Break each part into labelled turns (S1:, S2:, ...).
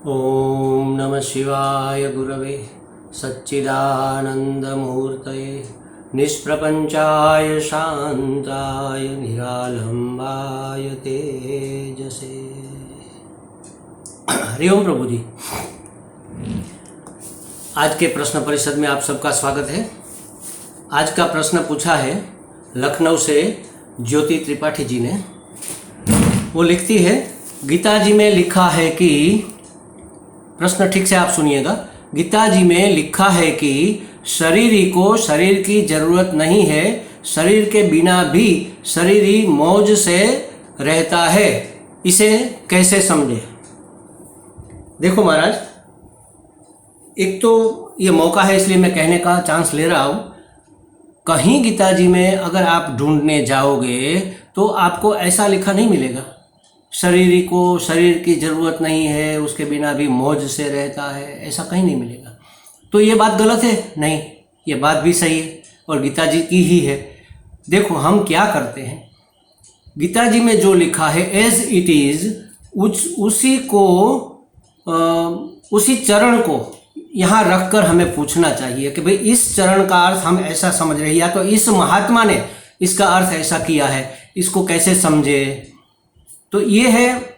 S1: ओम नमः शिवाय गुरवे सच्चिदानंदमूर्तये निष्प्रपंचाय शांताय निरालंबाय तेजसे। हरिओम प्रभु जी। आज के प्रश्न परिषद में आप सबका स्वागत है। आज का प्रश्न पूछा है लखनऊ से ज्योति त्रिपाठी जी ने। वो लिखती है, गीता जी में लिखा है कि, प्रश्न ठीक से आप सुनिएगा, गीता जी में लिखा है कि शरीरी को शरीर की जरूरत नहीं है, शरीर के बिना भी शरीरी मौज से रहता है, इसे कैसे समझे। देखो महाराज, एक तो ये मौका है इसलिए मैं कहने का चांस ले रहा हूँ। कहीं गीता जी में अगर आप ढूंढने जाओगे तो आपको ऐसा लिखा नहीं मिलेगा, शरीरी को शरीर की ज़रूरत नहीं है, उसके बिना भी मौज से रहता है, ऐसा कहीं नहीं मिलेगा। तो ये बात गलत है? नहीं, ये बात भी सही है और गीता जी की ही है। देखो हम क्या करते हैं, गीता जी में जो लिखा है एज इट इज़, उसी को उसी चरण को यहाँ रखकर हमें पूछना चाहिए कि भाई इस चरण का अर्थ हम ऐसा समझ रहे हैं, या तो इस महात्मा ने इसका अर्थ ऐसा किया है, इसको कैसे समझे। तो ये है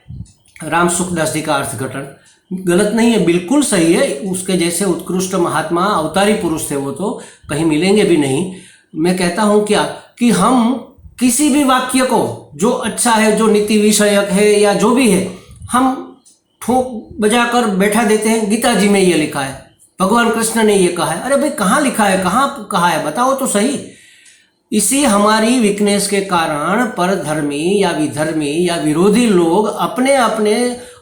S1: राम सुखदास जी का अर्थघटन। गलत नहीं है, बिल्कुल सही है। उसके जैसे उत्कृष्ट महात्मा अवतारी पुरुष थे, वो तो कहीं मिलेंगे भी नहीं। मैं कहता हूँ क्या कि हम किसी भी वाक्य को जो अच्छा है, जो नीति विषयक है या जो भी है, हम ठोक बजाकर बैठा देते हैं। गीता जी में ये लिखा है, भगवान कृष्ण ने ये कहा है। अरे भाई कहाँ लिखा है, कहाँ कहा है, बताओ तो सही। इसी हमारी वीकनेस के कारण परधर्मी या विधर्मी या विरोधी लोग अपने अपने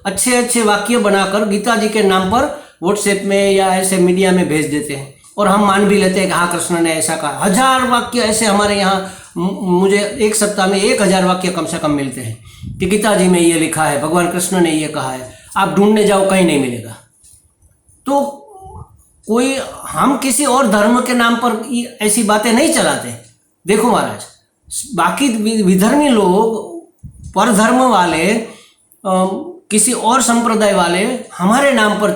S1: अच्छे अच्छे वाक्य बनाकर गीता जी के नाम पर व्हाट्सएप में या ऐसे मीडिया में भेज देते हैं, और हम मान भी लेते हैं कि हाँ कृष्ण ने ऐसा कहा। 1000 वाक्य ऐसे हमारे यहाँ, मुझे एक सप्ताह में 1000 वाक्य कम से कम मिलते हैं कि गीता जी में ये लिखा है, भगवान कृष्ण ने ये कहा है। आप ढूंढने जाओ कहीं नहीं मिलेगा। तो कोई, हम किसी और धर्म के नाम पर ऐसी बातें नहीं चलाते। देखो महाराज, बाकी विधर्मी लोग, परधर्म वाले, किसी और संप्रदाय वाले हमारे नाम पर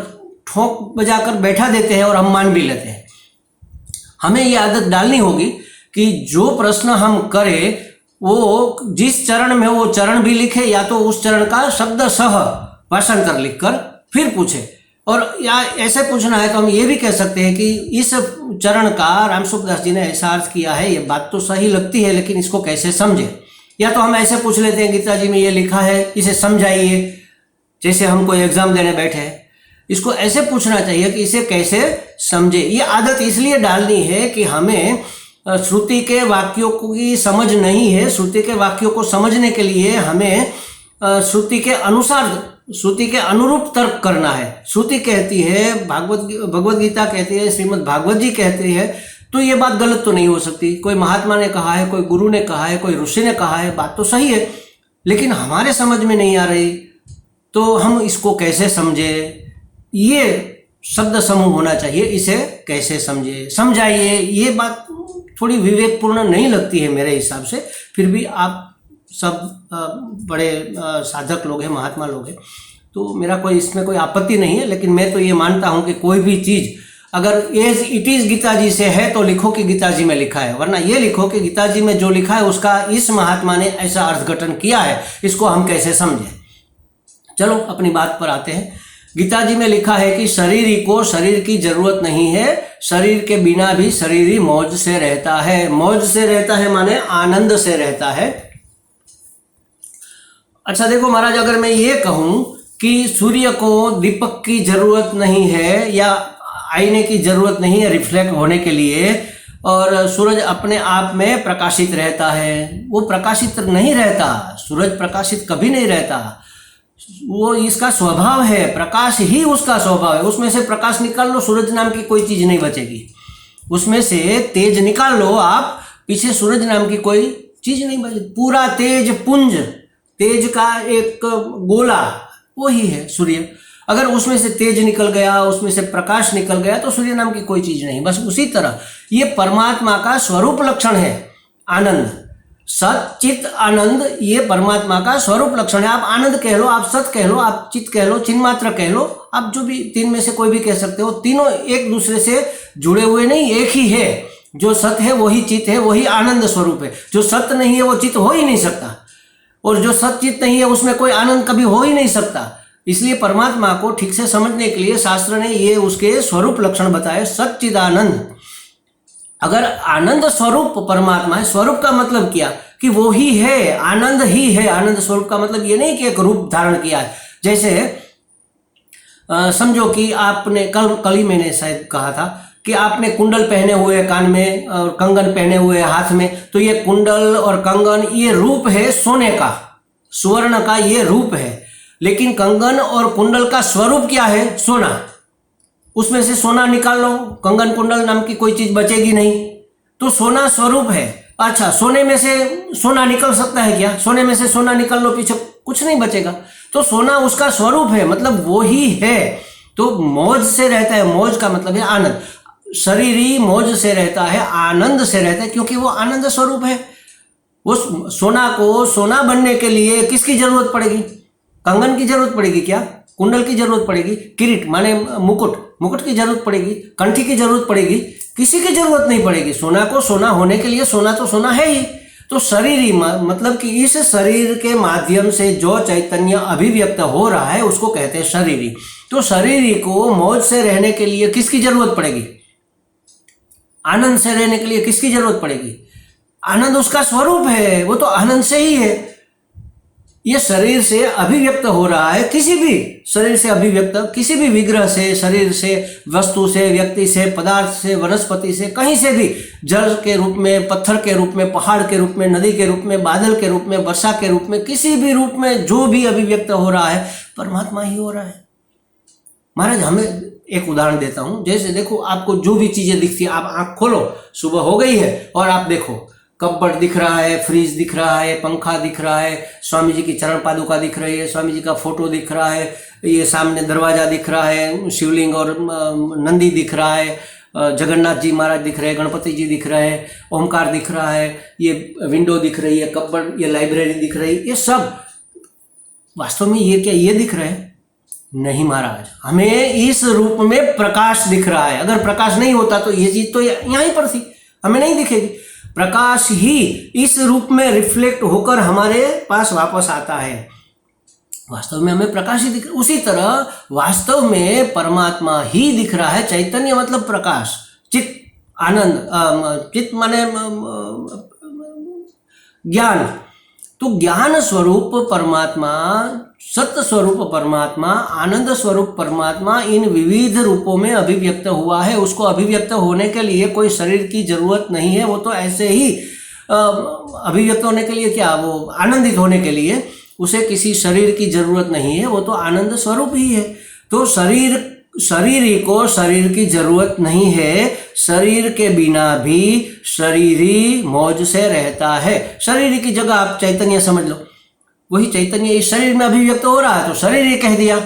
S1: ठोक बजाकर बैठा देते हैं और हम मान भी लेते हैं। हमें ये आदत डालनी होगी कि जो प्रश्न हम करें वो जिस चरण में, वो चरण भी लिखे, या तो उस चरण का शब्द सह भाषांतर लिखकर फिर पूछे। और या ऐसे पूछना है तो हम ये भी कह सकते हैं कि इस चरण का राम सुखदास जी ने ऐसा अर्थ किया है, ये बात तो सही लगती है, लेकिन इसको कैसे समझे। या तो हम ऐसे पूछ लेते हैं, गीता जी में ये लिखा है, इसे समझाइए। जैसे हम कोई एग्जाम देने बैठे हैं, इसको ऐसे पूछना चाहिए कि इसे कैसे समझे। ये आदत इसलिए डालनी है कि हमें श्रुति के वाक्यों की समझ नहीं है। श्रुति के वाक्यों को समझने के लिए हमें श्रुति के अनुसार, श्रुति के अनुरूप तर्क करना है। श्रुति कहती है, भगवत गीता कहती है, श्रीमद् भागवत जी कहती है, तो ये बात गलत तो नहीं हो सकती। कोई महात्मा ने कहा है, कोई गुरु ने कहा है, कोई ऋषि ने कहा है, बात तो सही है, लेकिन हमारे समझ में नहीं आ रही, तो हम इसको कैसे समझे। ये शब्द समूह होना चाहिए, इसे कैसे समझे, समझाइए। ये बात थोड़ी विवेकपूर्ण नहीं लगती है मेरे हिसाब से। फिर भी आप सब बड़े साधक लोग हैं, महात्मा लोग हैं, तो मेरा कोई इसमें कोई आपत्ति नहीं है। लेकिन मैं तो ये मानता हूँ कि कोई भी चीज़ अगर एज इट इज़ गीता जी से है तो लिखो कि गीता जी में लिखा है, वरना ये लिखो कि गीता जी में जो लिखा है उसका इस महात्मा ने ऐसा अर्थघटन किया है, इसको हम कैसे समझें। चलो अपनी बात पर आते हैं। गीता जी में लिखा है कि शरीरी को शरीर की जरूरत नहीं है, शरीर के बिना भी शरीरी मौज से रहता है। मौज से रहता है माने आनंद से रहता है। अच्छा देखो महाराज, अगर मैं ये कहूं कि सूर्य को दीपक की जरूरत नहीं है या आईने की जरूरत नहीं है रिफ्लेक्ट होने के लिए, और सूरज अपने आप में प्रकाशित रहता है, वो प्रकाशित नहीं रहता। सूरज प्रकाशित कभी नहीं रहता, वो इसका स्वभाव है, प्रकाश ही उसका स्वभाव है। उसमें से प्रकाश निकाल लो, सूरज नाम की कोई चीज नहीं बचेगी। उसमें से तेज निकाल लो आप, पीछे सूरज नाम की कोई चीज नहीं बचेगी। पूरा तेज पुंज, तेज का एक गोला, वो ही है सूर्य। अगर उसमें से तेज निकल गया, उसमें से प्रकाश निकल गया, तो सूर्य नाम की कोई चीज नहीं। बस उसी तरह ये परमात्मा का स्वरूप लक्षण है आनंद। सत चित आनंद ये परमात्मा का स्वरूप लक्षण है। आप आनंद कह लो, आप सत कह लो, आप चित कह लो, चिन्ह मात्र कह लो, आप जो भी तीन में से कोई भी कह सकते हो। तीनों एक दूसरे से जुड़े हुए नहीं, एक ही है। जो सत है वही चित है, वही आनंद स्वरूप है। जो सत नहीं है वो चित हो ही नहीं सकता, और जो सत चित नहीं है उसमें कोई आनंद कभी हो ही नहीं सकता। इसलिए परमात्मा को ठीक से समझने के लिए शास्त्र ने ये उसके स्वरूप लक्षण बताए, सच्चिदानंद। अगर आनंद स्वरूप परमात्मा है, स्वरूप का मतलब क्या कि वो ही है, आनंद ही है। आनंद स्वरूप का मतलब ये नहीं कि एक रूप धारण किया है। जैसे समझो कि आपने कल ही मैंने शायद कहा था कि आपने कुंडल पहने हुए कान में और कंगन पहने हुए हाथ में, तो ये कुंडल और कंगन ये रूप है सोने का, स्वर्ण का ये रूप है। लेकिन कंगन और कुंडल का स्वरूप क्या है? सोना। उसमें से सोना निकाल लो, कंगन कुंडल नाम की कोई चीज बचेगी नहीं, तो सोना स्वरूप है। अच्छा, सोने में से सोना निकल सकता है क्या? सोने में से सोना निकाल लो, पीछे कुछ नहीं बचेगा। तो सोना उसका स्वरूप है, मतलब वो ही है। तो मौज से रहता है, मौज का मतलब है आनंद। शरीर ही मौज से रहता है, आनंद से रहता है, क्योंकि वो आनंद स्वरूप है। उस सोना को सोना बनने के लिए किसकी जरूरत पड़ेगी? कंगन की जरूरत पड़ेगी क्या? कुंडल की जरूरत पड़ेगी? किरीट माने मुकुट की जरूरत पड़ेगी? कंठी की जरूरत पड़ेगी? किसी की जरूरत नहीं पड़ेगी। सोना को सोना होने के लिए सोना तो सोना है ही। तो शरीर ही मतलब कि इस शरीर के माध्यम से जो चैतन्य अभिव्यक्त हो रहा है उसको कहते हैं शरीरी। तो शरीरी को मौज से रहने के लिए किसकी जरूरत पड़ेगी? आनंद से रहने के लिए किसकी जरूरत पड़ेगी? आनंद उसका स्वरूप है, वो तो आनंद से ही है। ये शरीर से अभिव्यक्त हो रहा है, किसी भी शरीर से अभिव्यक्त, किसी भी विग्रह से, शरीर से, वस्तु से, व्यक्ति से, पदार्थ से, वनस्पति से, कहीं से भी, जल के रूप में, पत्थर के रूप में, पहाड़ के रूप में, नदी के रूप में, बादल के रूप में, वर्षा के रूप में, किसी भी रूप में जो भी अभिव्यक्त हो रहा है परमात्मा ही हो रहा है। महाराज, हमें एक उदाहरण देता हूं। जैसे देखो, आपको जो भी चीजें दिखती है, आप आंख खोलो, सुबह हो गई है और आप देखो, कपबोर्ड दिख रहा है, फ्रिज दिख रहा है, पंखा दिख रहा है, स्वामी जी की चरण पादुका दिख रही है, स्वामी जी का फोटो दिख रहा है, ये सामने दरवाजा दिख रहा है, शिवलिंग और नंदी दिख रहा है, जगन्नाथ जी महाराज दिख रहे हैं, गणपति जी दिख रहे हैं, ओमकार दिख रहा है, ये विंडो दिख रही है, कपबोर्ड, ये लाइब्रेरी दिख रही है। ये सब वास्तव में ये क्या ये दिख रहे हैं? नहीं महाराज, हमें इस रूप में प्रकाश दिख रहा है। अगर प्रकाश नहीं होता तो ये चीज तो यहीं पर थी, हमें नहीं दिखेगी। प्रकाश ही इस रूप में रिफ्लेक्ट होकर हमारे पास वापस आता है। वास्तव में हमें प्रकाश ही दिख रहा है। उसी तरह वास्तव में परमात्मा ही दिख रहा है। चैतन्य मतलब प्रकाश, चित आनंद, चित माने ज्ञान। तो ज्ञान स्वरूप परमात्मा, सत्य स्वरूप परमात्मा, आनंद स्वरूप परमात्मा इन विविध रूपों में अभिव्यक्त हुआ है। उसको अभिव्यक्त होने के लिए कोई शरीर की जरूरत नहीं है। वो तो ऐसे ही अभिव्यक्त होने के लिए, क्या वो आनंदित होने के लिए उसे किसी शरीर की जरूरत नहीं है। वो तो आनंद स्वरूप ही है। तो शरीरी को शरीर की जरूरत नहीं है। शरीर के बिना भी शरीरी मौज से रहता है। शरीर की जगह आप चैतन्य समझ लो, वही चैतन्य इस शरीर में अभिव्यक्त हो रहा है तो शरीर ही कह दिया।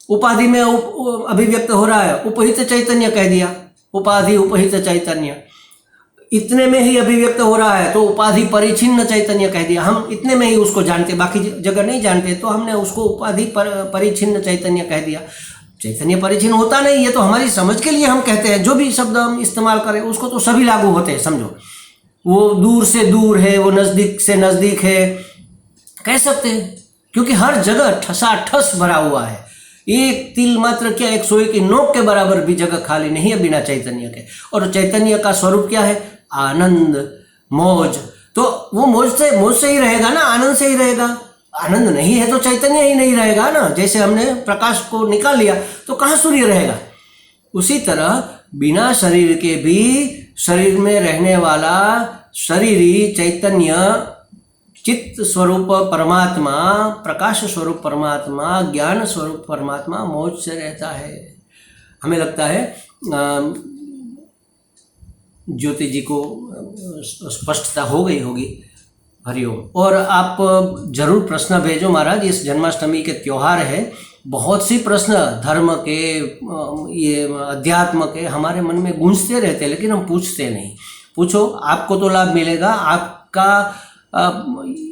S1: उपाधि में अभिव्यक्त हो रहा है, उपहित चैतन्य कह दिया, उपाधि उपहित चैतन्य। इतने में ही अभिव्यक्त हो रहा है तो उपाधि परिचिन्न चैतन्य कह दिया। हम इतने में ही उसको जानते, बाकी जगह नहीं जानते, तो हमने उसको उपाधि परिचिन्न चैतन्य कह दिया। चैतन्य परिचिन्न होता नहीं, ये तो हमारी समझ के लिए हम कहते हैं। जो भी शब्द हम इस्तेमाल करें उसको तो सभी लागू होते हैं। समझो, वो दूर से दूर है, वो नजदीक से नजदीक है, कह सकते हैं, क्योंकि हर जगह ठसाठस भरा हुआ है। एक तिल मात्र क्या, एक सोए की नोक के बराबर भी जगह खाली नहीं है बिना चैतन्य के। और चैतन्य का स्वरूप क्या है? आनंद, मौज। तो वो मौज से ही रहेगा ना, आनंद से ही रहेगा। आनंद नहीं है तो चैतन्य ही नहीं रहेगा ना। जैसे हमने प्रकाश को निकाल लिया तो कहाँ सूर्य रहेगा? उसी तरह बिना शरीर के भी शरीर में रहने वाला शरीरी चैतन्य, चित्त स्वरूप परमात्मा, प्रकाश स्वरूप परमात्मा, ज्ञान स्वरूप परमात्मा मौज से रहता है। हमें लगता है ज्योति जी को स्पष्टता हो गई होगी। हरिओम। और आप जरूर प्रश्न भेजो महाराज। इस जन्माष्टमी के त्योहार है, बहुत सी प्रश्न धर्म के, ये अध्यात्म के हमारे मन में गूंजते रहते हैं, लेकिन हम पूछते नहीं। पूछो, आपको तो लाभ मिलेगा। आपका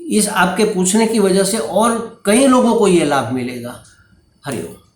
S1: इस आपके पूछने की वजह से और कई लोगों को ये लाभ मिलेगा। हरिओम।